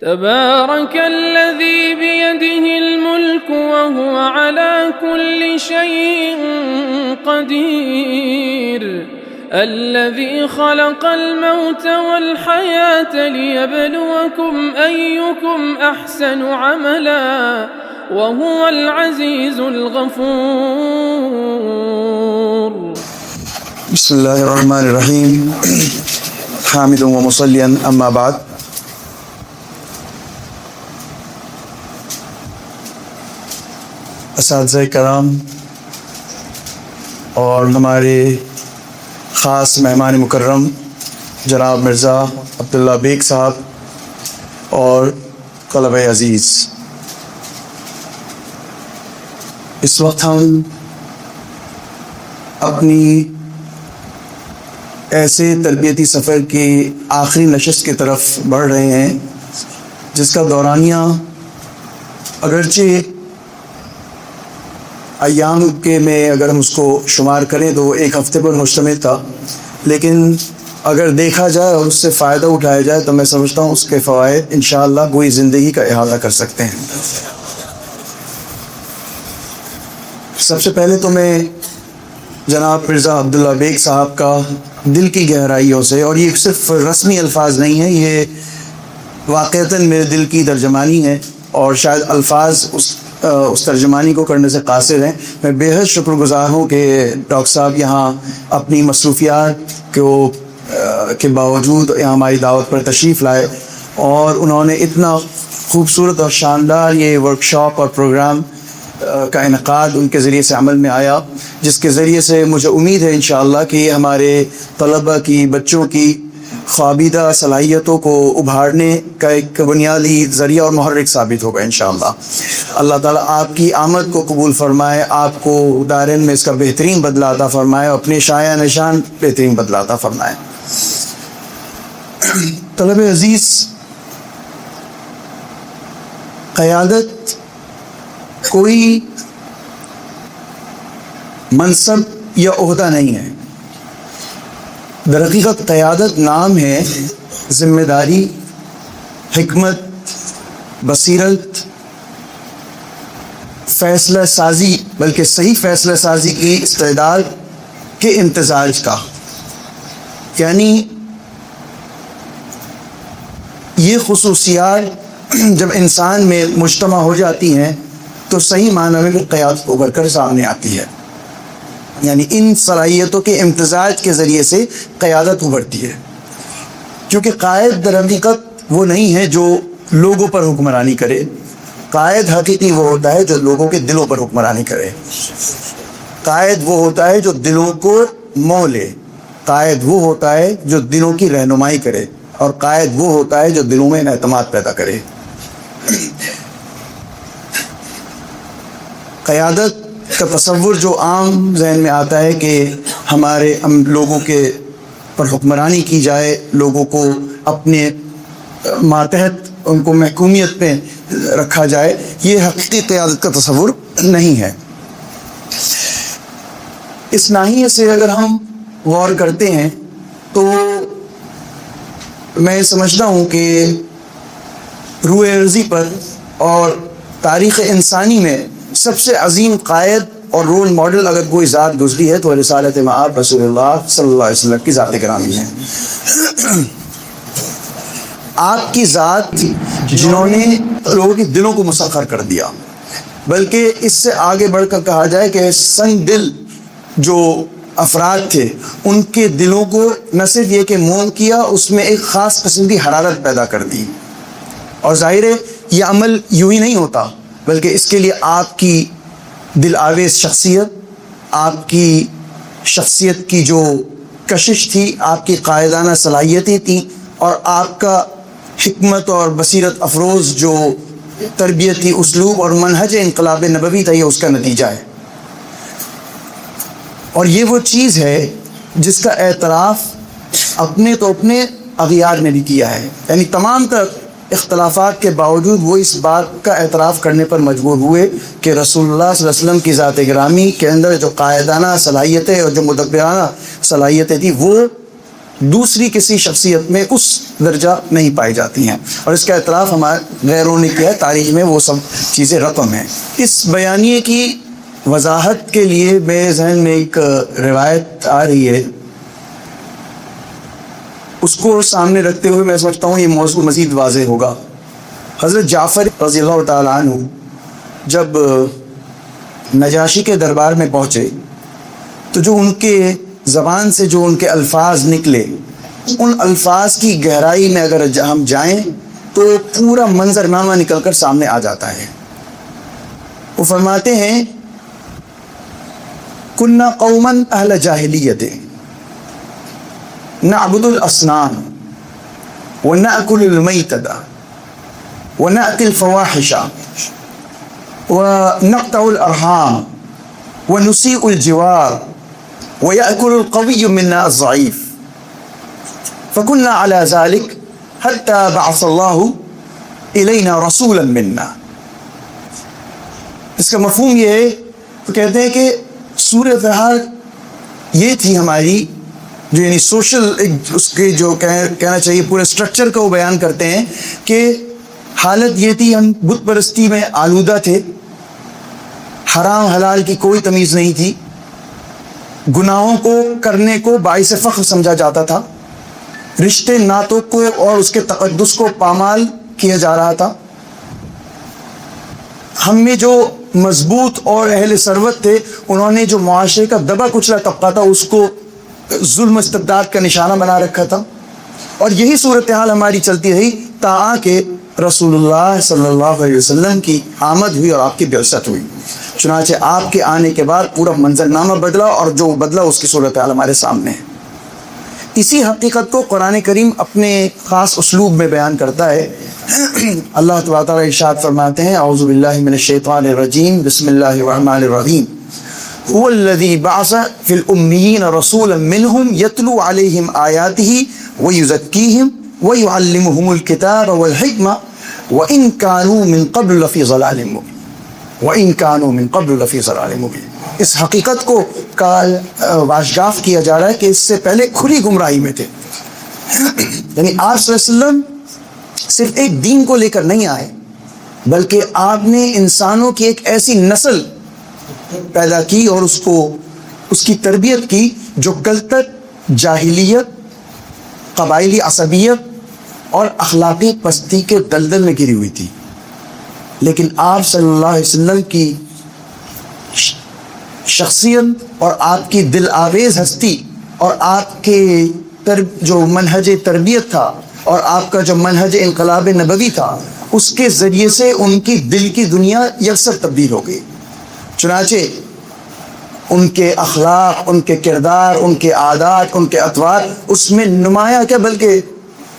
تبارك الذي بيده الملك وهو على كل شيء قدير الذي خلق الموت والحياة ليبلوكم أيكم أحسن عملا وهو العزيز الغفور. بسم اللہ الرحمن الرحیم حامد و مصلیا اما بعد. اساتذہ کرام اور ہمارے خاص مہمان مکرم جناب مرزا عبداللہ بیگ صاحب اور طلبہ عزیز، اس وقت ہم اپنی ایسے تربیتی سفر کی آخری نشست کی طرف بڑھ رہے ہیں جس کا دورانیہ اگرچہ ایام کے میں اگر ہم اس کو شمار کریں تو ایک ہفتے پر مشتمل تھا، لیکن اگر دیکھا جائے اور اس سے فائدہ اٹھایا جائے تو میں سمجھتا ہوں اس کے فوائد انشاءاللہ کوئی زندگی کا احاطہ کر سکتے ہیں. سب سے پہلے تو میں جناب مرزا عبداللہ بیگ صاحب کا دل کی گہرائیوں سے، اور یہ صرف رسمی الفاظ نہیں ہیں، یہ واقعتاً میرے دل کی ترجمانی ہے اور شاید الفاظ اس ترجمانی کو کرنے سے قاصر ہیں. میں بے حد شکر گزار ہوں کہ ڈاکٹر صاحب یہاں اپنی مصروفیات کے باوجود یہاں ہماری دعوت پر تشریف لائے اور انہوں نے اتنا خوبصورت اور شاندار یہ ورکشاپ اور پروگرام کا انعقاد ان کے ذریعے سے عمل میں آیا، جس کے ذریعے سے مجھے امید ہے انشاءاللہ کہ یہ ہمارے طلبہ کی، بچوں کی خوابیدہ صلاحیتوں کو ابھارنے کا ایک بنیادی ذریعہ اور محرک ثابت ہوگا انشاءاللہ. اللہ تعالیٰ آپ کی آمد کو قبول فرمائے، آپ کو دارین میں اس کا بہترین بدلہ عطا فرمائے اور اپنے شایع نشان بہترین بدلہ عطا فرمائے. طلبہ عزیز، قیادت کوئی منصب یا عہدہ نہیں ہے. در حقیقت قیادت نام ہے ذمہ داری، حکمت، بصیرت، فیصلہ سازی، بلکہ صحیح فیصلہ سازی کی استعداد کے امتزاج کا. یعنی یہ خصوصیات جب انسان میں مجتمع ہو جاتی ہیں تو صحیح معنی میں قیادت ابھر کر سامنے آتی ہے. یعنی ان صلاحیتوں کے امتزاج کے ذریعے سے قیادت ابھرتی ہے، کیونکہ قائد در حقیقت وہ نہیں ہے جو لوگوں پر حکمرانی کرے. قائد حقیقی وہ ہوتا ہے جو لوگوں کے دلوں پر حکمرانی کرے. قائد وہ ہوتا ہے جو دلوں کو مو لے. قائد وہ ہوتا ہے جو دلوں کی رہنمائی کرے، اور قائد وہ ہوتا ہے جو دلوں میں اعتماد پیدا کرے. قیادت کا تصور جو عام ذہن میں آتا ہے کہ ہمارے لوگوں کے پر حکمرانی کی جائے، لوگوں کو اپنے ماتحت ان کو محکومیت میں رکھا جائے، یہ حقیقی قیادت کا تصور نہیں ہے. اس ناحیے سے اگر ہم غور کرتے ہیں تو میں سمجھتا ہوں کہ روئے ارضی پر اور تاریخ انسانی میں سب سے عظیم قائد اور رول ماڈل اگر کوئی ذات گزری ہے تو رسالت مآب رسول اللہ صلی اللہ علیہ وسلم کی ذات گرامی ہے. آپ کی ذات جنہوں نے لوگوں کے دلوں کو مسخر کر دیا، بلکہ اس سے آگے بڑھ کر کہا جائے کہ سنگ دل جو افراد تھے ان کے دلوں کو نہ صرف یہ کہ موم کیا، اس میں ایک خاص قسم کی حرارت پیدا کر دی. اور ظاہر ہے یہ عمل یوں ہی نہیں ہوتا، بلکہ اس کے لیے آپ کی دل آویز شخصیت، آپ کی شخصیت کی جو کشش تھی، آپ کی قائدانہ صلاحیتیں تھیں، اور آپ کا حکمت اور بصیرت افروز جو تربیت تھی، اسلوب اور منہج انقلاب نبوی تھا، یہ اس کا نتیجہ ہے. اور یہ وہ چیز ہے جس کا اعتراف اپنے اغیار نے بھی کیا ہے. یعنی تمام تر اختلافات کے باوجود وہ اس بات کا اعتراف کرنے پر مجبور ہوئے کہ رسول اللہ صلی اللہ علیہ وسلم کی ذات گرامی کے اندر جو قائدانہ صلاحیتیں اور جو مدبرانہ صلاحیتیں تھیں وہ دوسری کسی شخصیت میں اس درجہ نہیں پائی جاتی ہیں، اور اس کا اعتراف ہمارے غیروں نے کیا ہے، تاریخ میں وہ سب چیزیں رقم ہیں۔ اس بیانیے کی وضاحت کے لیے میرے ذہن میں ایک روایت آ رہی ہے، اس کو سامنے رکھتے ہوئے میں سمجھتا ہوں یہ موضوع مزید واضح ہوگا۔ حضرت جعفر رضی اللہ تعالیٰ عنہ جب نجاشی کے دربار میں پہنچے تو جو ان کے زبان سے جو ان کے الفاظ نکلے، ان الفاظ کی گہرائی میں اگر ہم جائیں تو پورا منظرنامہ نکل کر سامنے آ جاتا ہے۔ وہ فرماتے ہیں کننا قوما اہل جاہلیت نعبد الاصنام ونأكل المیتۃ ونأتي الفواحش ونقطع الارحام ونسيء الجوار ويأكل القوي منا الضعيف فكنا على ذلك حتى بعث الله إلينا رسولا منا۔ اس کا مفہوم یہ ہے، تو کہتے ہیں کہ صورتحال یہ تھی ہماری، جو یعنی سوشل اس کے جو کہنا چاہیے پورے اسٹرکچر کا وہ بیان کرتے ہیں کہ حالت یہ تھی، ہم بت پرستی میں آلودہ تھے، حرام حلال کی کوئی تمیز نہیں تھی، گناہوں کو کرنے کو باعث فخر سمجھا جاتا تھا، رشتے ناتوں کو اور اس کے تقدس کو پامال کیا جا رہا تھا، ہم میں جو مضبوط اور اہل ثروت تھے انہوں نے جو معاشرے کا دبا کچلا طبقہ تھا اس کو ظلم استبداد کا نشانہ بنا رکھا تھا، اور یہی صورتحال ہماری چلتی رہی تا کہ رسول اللہ صلی اللہ علیہ وسلم کی آمد ہوئی اور آپ کی بعثت ہوئی۔ چنانچہ آپ کے آنے کے بعد پورا منظرنامہ بدلا، اور جو بدلا اس کی صورتحال ہمارے سامنے ہے۔ اسی حقیقت کو قرآن کریم اپنے خاص اسلوب میں بیان کرتا ہے۔ اللہ تعالیٰ ارشاد فرماتے ہیں اعوذ باللہ من الشیطان الرجیم بسم اللہ الرحمن الرحیم هو الذی بعث فی الامیین رسولا منہم یتلو علیہم آیاتہ ویزکیہم ویعلمہم الکتاب والحکمہ وإن كانوا من قبل لفی ضلال مبین وَإِن كَانُوا مِن قَبْلُ لَفِي ضَلَالٍ مُبِينٍ۔ اس حقیقت کو واشگاف کیا جا رہا ہے کہ اس سے پہلے کھلی گمراہی میں تھے، یعنی آپ صلی اللہ علیہ وسلم صرف ایک دین کو لے کر نہیں آئے، بلکہ آپ نے انسانوں کی ایک ایسی نسل پیدا کی اور اس کی تربیت کی جو کل تک جاہلیت، قبائلی عصبیت اور اخلاقی پستی کے دلدل میں گری ہوئی تھی، لیکن آپ صلی اللہ علیہ وسلم کی شخصیت اور آپ کی دل آویز ہستی اور آپ کے جو منہج تربیت تھا اور آپ کا جو منہج انقلاب نبوی تھا، اس کے ذریعے سے ان کی دل کی دنیا یکسر تبدیل ہو گئی۔ چنانچہ ان کے اخلاق، ان کے کردار، ان کے عادات، ان کے اطوار اس میں نمایاں کیا بلکہ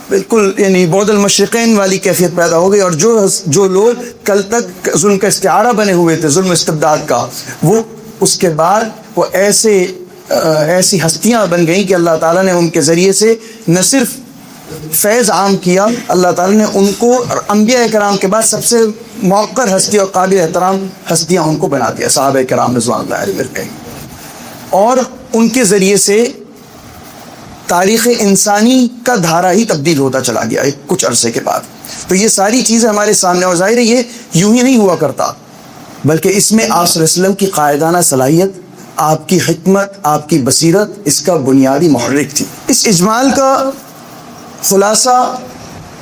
بالکل یعنی بعد المشرقین والی کیفیت پیدا ہو گئی، اور جو لوگ کل تک ظلم کا استعارہ بنے ہوئے تھے، ظلم استبداد کا، وہ اس کے بعد وہ ایسی ہستیاں بن گئیں کہ اللہ تعالیٰ نے ان کے ذریعے سے نہ صرف فیض عام کیا، اللہ تعالیٰ نے ان کو انبیاء کرام کے بعد سب سے موقر ہستی اور قابل احترام ہستیاں ان کو بنا دیا، صحابہ کرام رضوان اللہ علیہم، اور ان کے ذریعے سے تاریخ انسانی کا دھارا ہی تبدیل ہوتا چلا گیا کچھ عرصے کے بعد۔ تو یہ ساری چیزیں ہمارے سامنے، اور ظاہر ہے یہ یوں ہی نہیں ہوا کرتا، بلکہ اس میں آپ صلی اللہ علیہ وسلم کی قائدانہ صلاحیت، آپ کی حکمت، آپ کی بصیرت اس کا بنیادی محرک تھی۔ اس اجمال کا خلاصہ،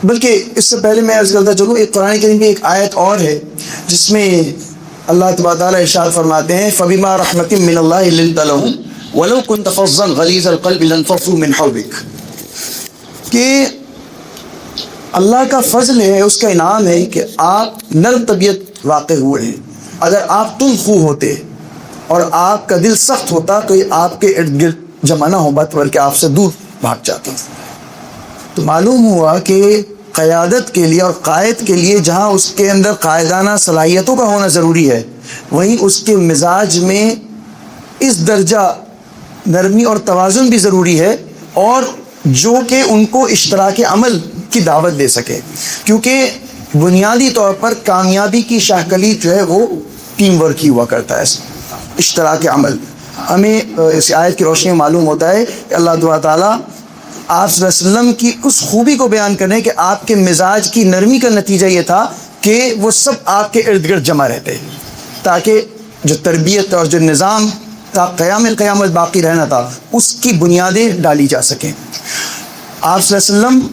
بلکہ اس سے پہلے میں عرض کرتا چلوں، ایک قرآن کریم کی ایک آیت اور ہے جس میں اللہ تبارک تعالیٰ ارشاد فرماتے ہیں فَبِمَا رَحْمَةٍ مِّنَ اللَّهِ لِنتَ لَهُمْ وَلَوْ كُنْتَ فَظًّا غَلِيظَ الْقَلْبِ لَانفَضُّوا مِنْ حَوْلِكَ، کہ اللہ کا فضل ہے، اس کا انعام ہے کہ آپ نرم طبیعت واقع ہوئے ہیں۔ اگر آپ تند خو ہوتے اور آپ کا دل سخت ہوتا تو یہ آپ کے ارد گرد جمع نہ ہو بلکہ آپ سے دور بھاگ جاتے۔ تو معلوم ہوا کہ قیادت کے لیے اور قائد کے لیے جہاں اس کے اندر قائدانہ صلاحیتوں کا ہونا ضروری ہے، وہیں اس کے مزاج میں اس درجہ نرمی اور توازن بھی ضروری ہے، اور جو کہ ان کو اشتراک عمل کی دعوت دے سکے، کیونکہ بنیادی طور پر کامیابی کی شاہکلی جو ہے وہ ٹیم ورک ہی ہوا کرتا ہے، اشتراک عمل۔ ہمیں اس آیت کی روشنی میں معلوم ہوتا ہے کہ اللہ تعالیٰ آپ صلی اللہ علیہ وسلم کی اس خوبی کو بیان کرنے کہ آپ کے مزاج کی نرمی کا نتیجہ یہ تھا کہ وہ سب آپ کے ارد گرد جمع رہتے تاکہ جو تربیت اور جو نظام تا قیام القیامت باقی رہنا تھا اس کی بنیادیں ڈالی جا سکیں. آپ صلی اللہ علیہ وسلم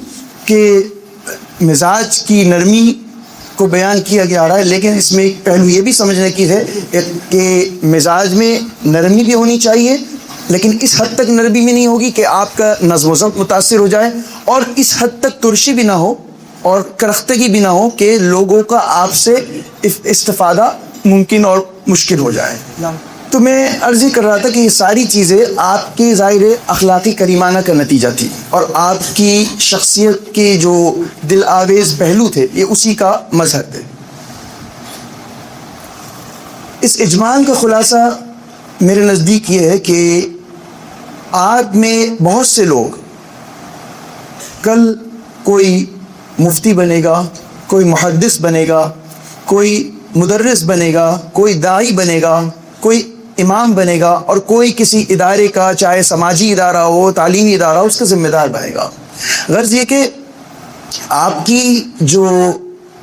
کے مزاج کی نرمی کو بیان کیا گیا رہا ہے، لیکن اس میں ایک پہلو یہ بھی سمجھنے کی ہے کہ مزاج میں نرمی بھی ہونی چاہیے، لیکن اس حد تک نرمی بھی نہیں ہوگی کہ آپ کا نظم و ضبط متاثر ہو جائے، اور اس حد تک ترشی بھی نہ ہو اور کرختگی بھی نہ ہو کہ لوگوں کا آپ سے استفادہ ممکن اور مشکل ہو جائے. تو میں عرض ہی کر رہا تھا کہ یہ ساری چیزیں آپ کی ظاہر اخلاقی کریمانہ کا نتیجہ تھی، اور آپ کی شخصیت کے جو دل آویز پہلو تھے یہ اسی کا مظہر تھے. اس اجمال کا خلاصہ میرے نزدیک یہ ہے کہ آج میں بہت سے لوگ کل کوئی مفتی بنے گا، کوئی محدث بنے گا، کوئی مدرس بنے گا، کوئی داعی بنے گا، کوئی امام بنے گا، اور کوئی کسی ادارے کا، چاہے سماجی ادارہ ہو، تعلیمی ادارہ ہو، اس کا ذمہ دار بنے گا. غرض یہ کہ آپ کی جو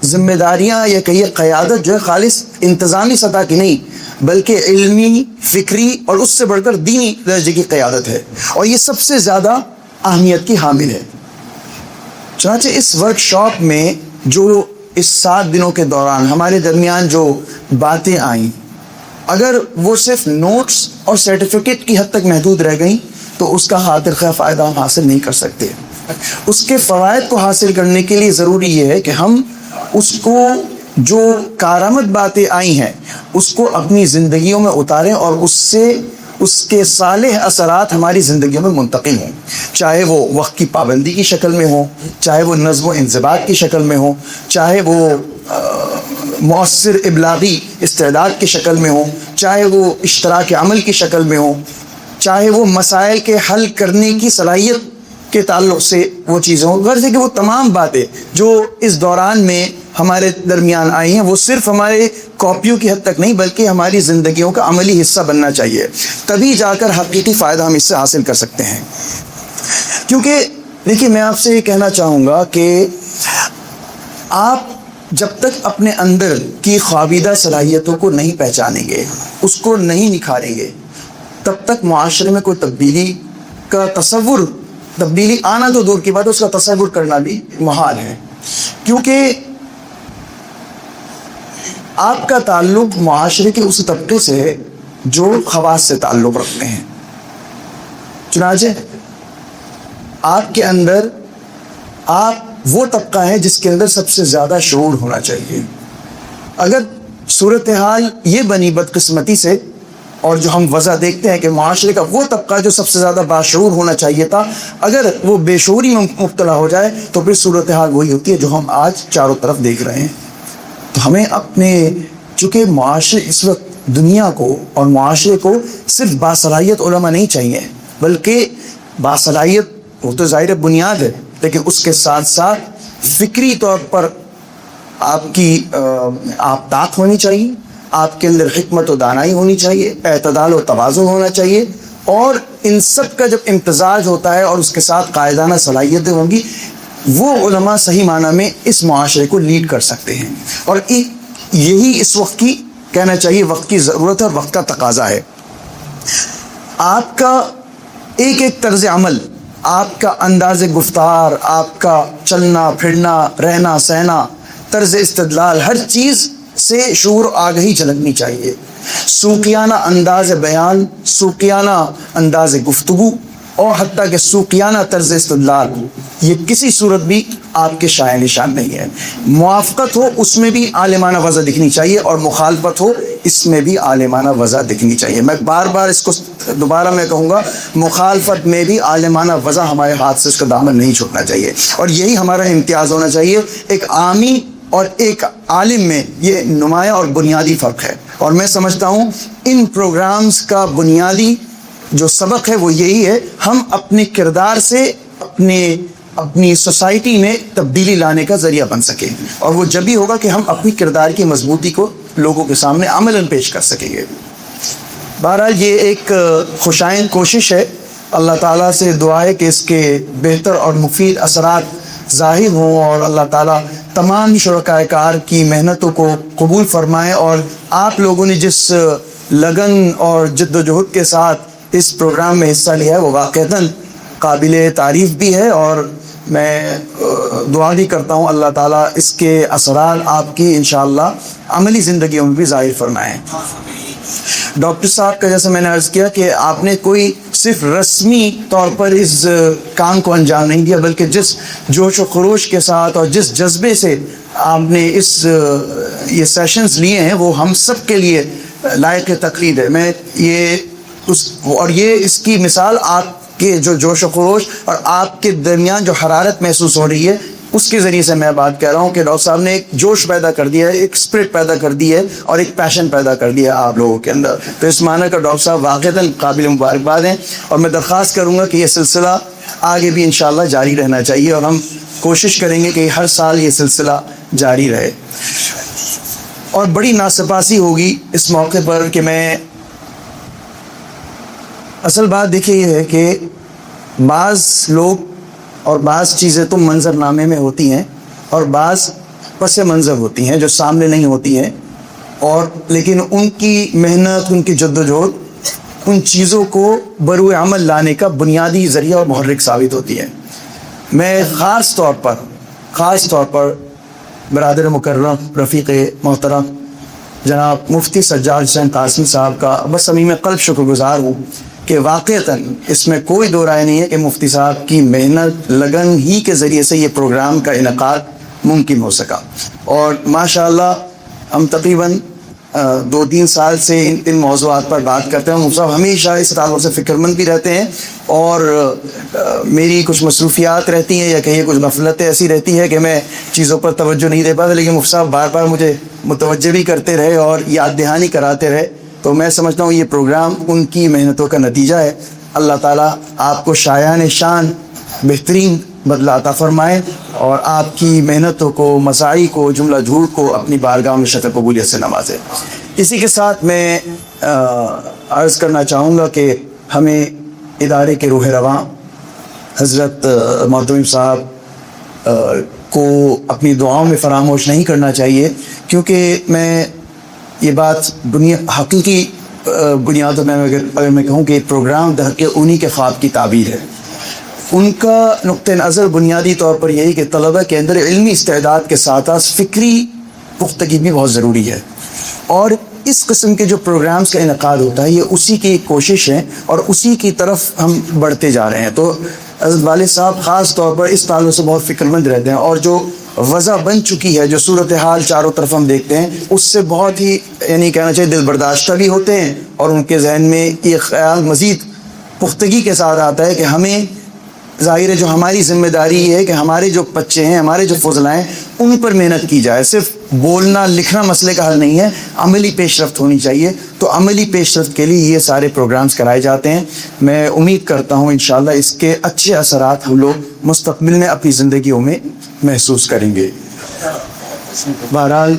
ذمہ داریاں یا کہیے قیادت جو ہے خالص انتظامی سطح کی نہیں بلکہ علمی، فکری اور اس سے بڑھ کر دینی درجے کی قیادت ہے، اور یہ سب سے زیادہ اہمیت کی حامل ہے. چنانچہ اس ورک شاپ میں جو اس 7 دنوں کے دوران ہمارے درمیان جو باتیں آئیں، اگر وہ صرف نوٹس اور سرٹیفکیٹ کی حد تک محدود رہ گئیں تو اس کا خاطر خواہ فائدہ ہم حاصل نہیں کر سکتے. اس کے فوائد کو حاصل کرنے کے لیے ضروری یہ ہے کہ ہم اس کو جو کارآمد باتیں آئی ہیں اس کو اپنی زندگیوں میں اتاریں اور اس سے اس کے صالح اثرات ہماری زندگیوں میں منتقل ہوں، چاہے وہ وقت کی پابندی کی شکل میں ہوں، چاہے وہ نظم و انضباط کی شکل میں ہوں، چاہے وہ مؤثر ابلاغی استعداد کی شکل میں ہوں، چاہے وہ اشتراک عمل کی شکل میں ہوں، چاہے وہ مسائل کے حل کرنے کی صلاحیت کے تعلق سے وہ چیزیں ہوں. غرض ہے کہ وہ تمام باتیں جو اس دوران میں ہمارے درمیان آئی ہیں وہ صرف ہمارے کاپیوں کی حد تک نہیں بلکہ ہماری زندگیوں کا عملی حصہ بننا چاہیے، تبھی جا کر حقیقی فائدہ ہم اس سے حاصل کر سکتے ہیں. کیونکہ دیکھیے میں آپ سے یہ کہنا چاہوں گا کہ آپ جب تک اپنے اندر کی خوابیدہ صلاحیتوں کو نہیں پہچانیں گے، اس کو نہیں نکھاریں گے، تب تک معاشرے میں کوئی تبدیلی کا تصور، تبدیلی آنا تو دور کی بات ہے، اس کا تصور کرنا بھی محال ہے. کیونکہ آپ کا تعلق معاشرے کے اس طبقے سے ہے جو خواص سے تعلق رکھتے ہیں. چنانچہ آپ کے اندر آپ وہ طبقہ ہے جس کے اندر سب سے زیادہ شعور ہونا چاہیے. اگر صورتحال یہ بنی بدقسمتی سے، اور جو ہم وضع دیکھتے ہیں کہ معاشرے کا وہ طبقہ جو سب سے زیادہ باشعور ہونا چاہیے تھا، اگر وہ بے شعوری میں مبتلا ہو جائے تو پھر صورتحال وہی ہوتی ہے جو ہم آج چاروں طرف دیکھ رہے ہیں. تو ہمیں اپنے، چونکہ معاشرے اس وقت دنیا کو اور معاشرے کو صرف باصلاحیت علماء نہیں چاہیے، بلکہ باصلاحیت وہ تو ظاہر بنیاد ہے، لیکن اس کے ساتھ ساتھ فکری طور پر آپ کی آپدات ہونی چاہیے، آپ کے اندر حکمت و دانائی ہونی چاہیے، اعتدال و توازن ہونا چاہیے، اور ان سب کا جب امتزاج ہوتا ہے اور اس کے ساتھ قائدانہ صلاحیتیں ہوں گی، وہ علماء صحیح معنی میں اس معاشرے کو لیڈ کر سکتے ہیں. اور یہی اس وقت کی کہنا چاہیے وقت کی ضرورت ہے اور وقت کا تقاضا ہے. آپ کا ایک ایک طرز عمل، آپ کا انداز گفتار، آپ کا چلنا پھرنا، رہنا سہنا، طرز استدلال، ہر چیز سے شعور آگہی جھلکنی چاہیے. سوقیانہ انداز بیان، سوقیانہ انداز گفتگو، اور حتیٰ کہ سوقیانہ طرز استدلال، یہ کسی صورت بھی آپ کے شائع نشان نہیں ہے. موافقت ہو اس میں بھی عالمانہ وضع دکھنی چاہیے، اور مخالفت ہو اس میں بھی عالمانہ وضع دکھنی چاہیے. میں بار بار اس کو دوبارہ میں کہوں گا، مخالفت میں بھی عالمانہ وضع ہمارے ہاتھ سے اس کا دامن نہیں چھوٹنا چاہیے، اور یہی ہمارا امتیاز ہونا چاہیے. ایک عامی اور ایک عالم میں یہ نمایاں اور بنیادی فرق ہے، اور میں سمجھتا ہوں ان پروگرامز کا بنیادی جو سبق ہے وہ یہی ہے، ہم اپنے کردار سے اپنی سوسائٹی میں تبدیلی لانے کا ذریعہ بن سکیں، اور وہ جب ہی ہوگا کہ ہم اپنی کردار کی مضبوطی کو لوگوں کے سامنے عملاً پیش کر سکیں گے. بہرحال یہ ایک خوشائند کوشش ہے اللہ تعالیٰ سے دعا ہے کہ اس کے بہتر اور مفید اثرات ظاہر ہوں، اور اللہ تعالیٰ تمام شرکائے کار کی محنتوں کو قبول فرمائے، اور آپ لوگوں نے جس لگن اور جد و جہد کے ساتھ اس پروگرام میں حصہ لیا ہے وہ واقعتاً قابل تعریف بھی ہے، اور میں دعا بھی کرتا ہوں اللہ تعالیٰ اس کے اثرات آپ کی انشاءاللہ عملی زندگیوں میں بھی ظاہر فرمائیں۔ ڈاکٹر صاحب کا جیسا میں نے عرض کیا کہ آپ نے کوئی صرف رسمی طور پر اس کام کو انجام نہیں دیا، بلکہ جس جوش و خروش کے ساتھ اور جس جذبے سے آپ نے یہ سیشنز لیے ہیں وہ ہم سب کے لیے لائق تقلید ہے۔ میں یہ اس کی مثال آپ کے جو جوش و خروش اور آپ کے درمیان جو حرارت محسوس ہو رہی ہے اس کے ذریعے سے میں بات کہہ رہا ہوں کہ ڈاکٹر صاحب نے ایک جوش پیدا کر دیا ہے، ایک اسپرٹ پیدا کر دی ہے اور ایک پیشن پیدا کر دیا ہے آپ لوگوں کے اندر۔ تو اس معنی کا ڈاکٹر صاحب واقعتاً قابل مبارکباد ہیں، اور میں درخواست کروں گا کہ یہ سلسلہ آگے بھی انشاءاللہ جاری رہنا چاہیے، اور ہم کوشش کریں گے کہ ہر سال یہ سلسلہ جاری رہے۔ اور بڑی ناسپاسی ہوگی اس موقع پر کہ میں اصل بات دیکھیے یہ ہے کہ بعض لوگ اور بعض چیزیں تو منظر نامے میں ہوتی ہیں اور بعض پس منظر ہوتی ہیں جو سامنے نہیں ہوتی ہیں، اور لیکن ان کی محنت، ان کی جد و جہد ان چیزوں کو بروئے عمل لانے کا بنیادی ذریعہ اور محرک ثابت ہوتی ہے۔ میں خاص طور پر برادر مکرم رفیق محترم جناب مفتی سجاد حسین قاسمی صاحب کا بس صمیم قلب شکر گزار ہوں کہ واقعتاً اس میں کوئی دو رائے نہیں ہے کہ مفتی صاحب کی محنت لگن ہی کے ذریعے سے یہ پروگرام کا انعقاد ممکن ہو سکا، اور ماشاءاللہ ہم تقریباً 2-3 سال سے ان موضوعات پر بات کرتے ہیں۔ مفتی صاحب ہمیشہ اس تعلق سے فکر مند بھی رہتے ہیں، اور میری کچھ مصروفیات رہتی ہیں یا کہیں کچھ غفلتیں ایسی رہتی ہے کہ میں چیزوں پر توجہ نہیں دے پاتا، لیکن مفتی صاحب بار بار مجھے متوجہ بھی کرتے رہے اور یاد دہانی کراتے رہے، تو میں سمجھتا ہوں یہ پروگرام ان کی محنتوں کا نتیجہ ہے۔ اللہ تعالیٰ آپ کو شایان شان بہترین بدلہ عطا فرمائے، اور آپ کی محنتوں کو، مساعی کو، جملہ جھوٹ کو اپنی بارگاہ میں شرط قبولیت سے نوازے۔ اسی کے ساتھ میں عرض کرنا چاہوں گا کہ ہمیں ادارے کے روح رواں حضرت محترم صاحب کو اپنی دعاؤں میں فراموش نہیں کرنا چاہیے، کیونکہ میں یہ بات حقیقی بنیادوں میں اگر میں کہوں کہ پروگرام درحقیقت انہی کے خواب کی تعبیر ہے۔ ان کا نقطہ نظر بنیادی طور پر یہی کہ طلبہ کے اندر علمی استعداد کے ساتھ فکری پختگی بھی بہت ضروری ہے، اور اس قسم کے جو پروگرامز کا انعقاد ہوتا ہے یہ اسی کی کوشش ہے اور اسی کی طرف ہم بڑھتے جا رہے ہیں۔ تو حضرت والد صاحب خاص طور پر اس تعلق سے بہت فکر مند رہتے ہیں، اور جو وضع بن چکی ہے، جو صورتحال چاروں طرف ہم دیکھتے ہیں، اس سے بہت ہی کہنا چاہیے دل برداشتہ بھی ہوتے ہیں، اور ان کے ذہن میں یہ خیال مزید پختگی کے ساتھ آتا ہے کہ ہمیں ظاہر ہے جو ہماری ذمہ داری یہ ہے کہ ہمارے جو بچے ہیں، ہمارے جو فضلہ ہیں، ان پر محنت کی جائے۔ صرف بولنا لکھنا مسئلے کا حل نہیں ہے، عملی پیش رفت ہونی چاہیے، تو عملی پیش رفت کے لیے یہ سارے پروگرامز کرائے جاتے ہیں۔ میں امید کرتا ہوں انشاءاللہ اس کے اچھے اثرات ہم لوگ مستقبل میں اپنی زندگیوں میں محسوس کریں گے۔ بہرحال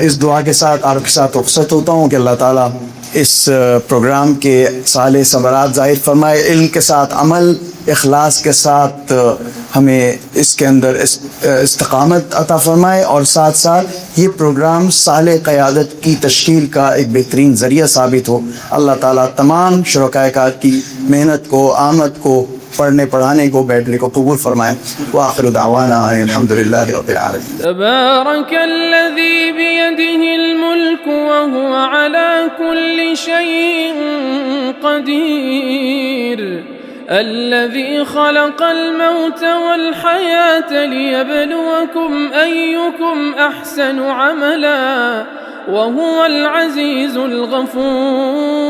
اس دعا کے ساتھ آپ کے ساتھ رخصت ہوتا ہوں کہ اللہ تعالیٰ اس پروگرام کے صالح ثمرات ظاہر فرمائے، علم کے ساتھ عمل، اخلاص کے ساتھ ہمیں اس کے اندر استقامت عطا فرمائے، اور ساتھ ساتھ یہ پروگرام صالح قیادت کی تشکیل کا ایک بہترین ذریعہ ثابت ہو۔ اللہ تعالیٰ تمام شرکائے کار کی محنت کو، آمد کو، پڑھنے پڑھانے کو، بیٹھنے کو قبول فرمائے۔ وآخر دعوانا الحمدللہ رب العالمین۔ تبارک الذی بیدہ الملک وهو على كل شيء قدیر، الذي خلق الموت والحياة ليبلوكم أيكم أحسن عملا وهو العزيز الغفور۔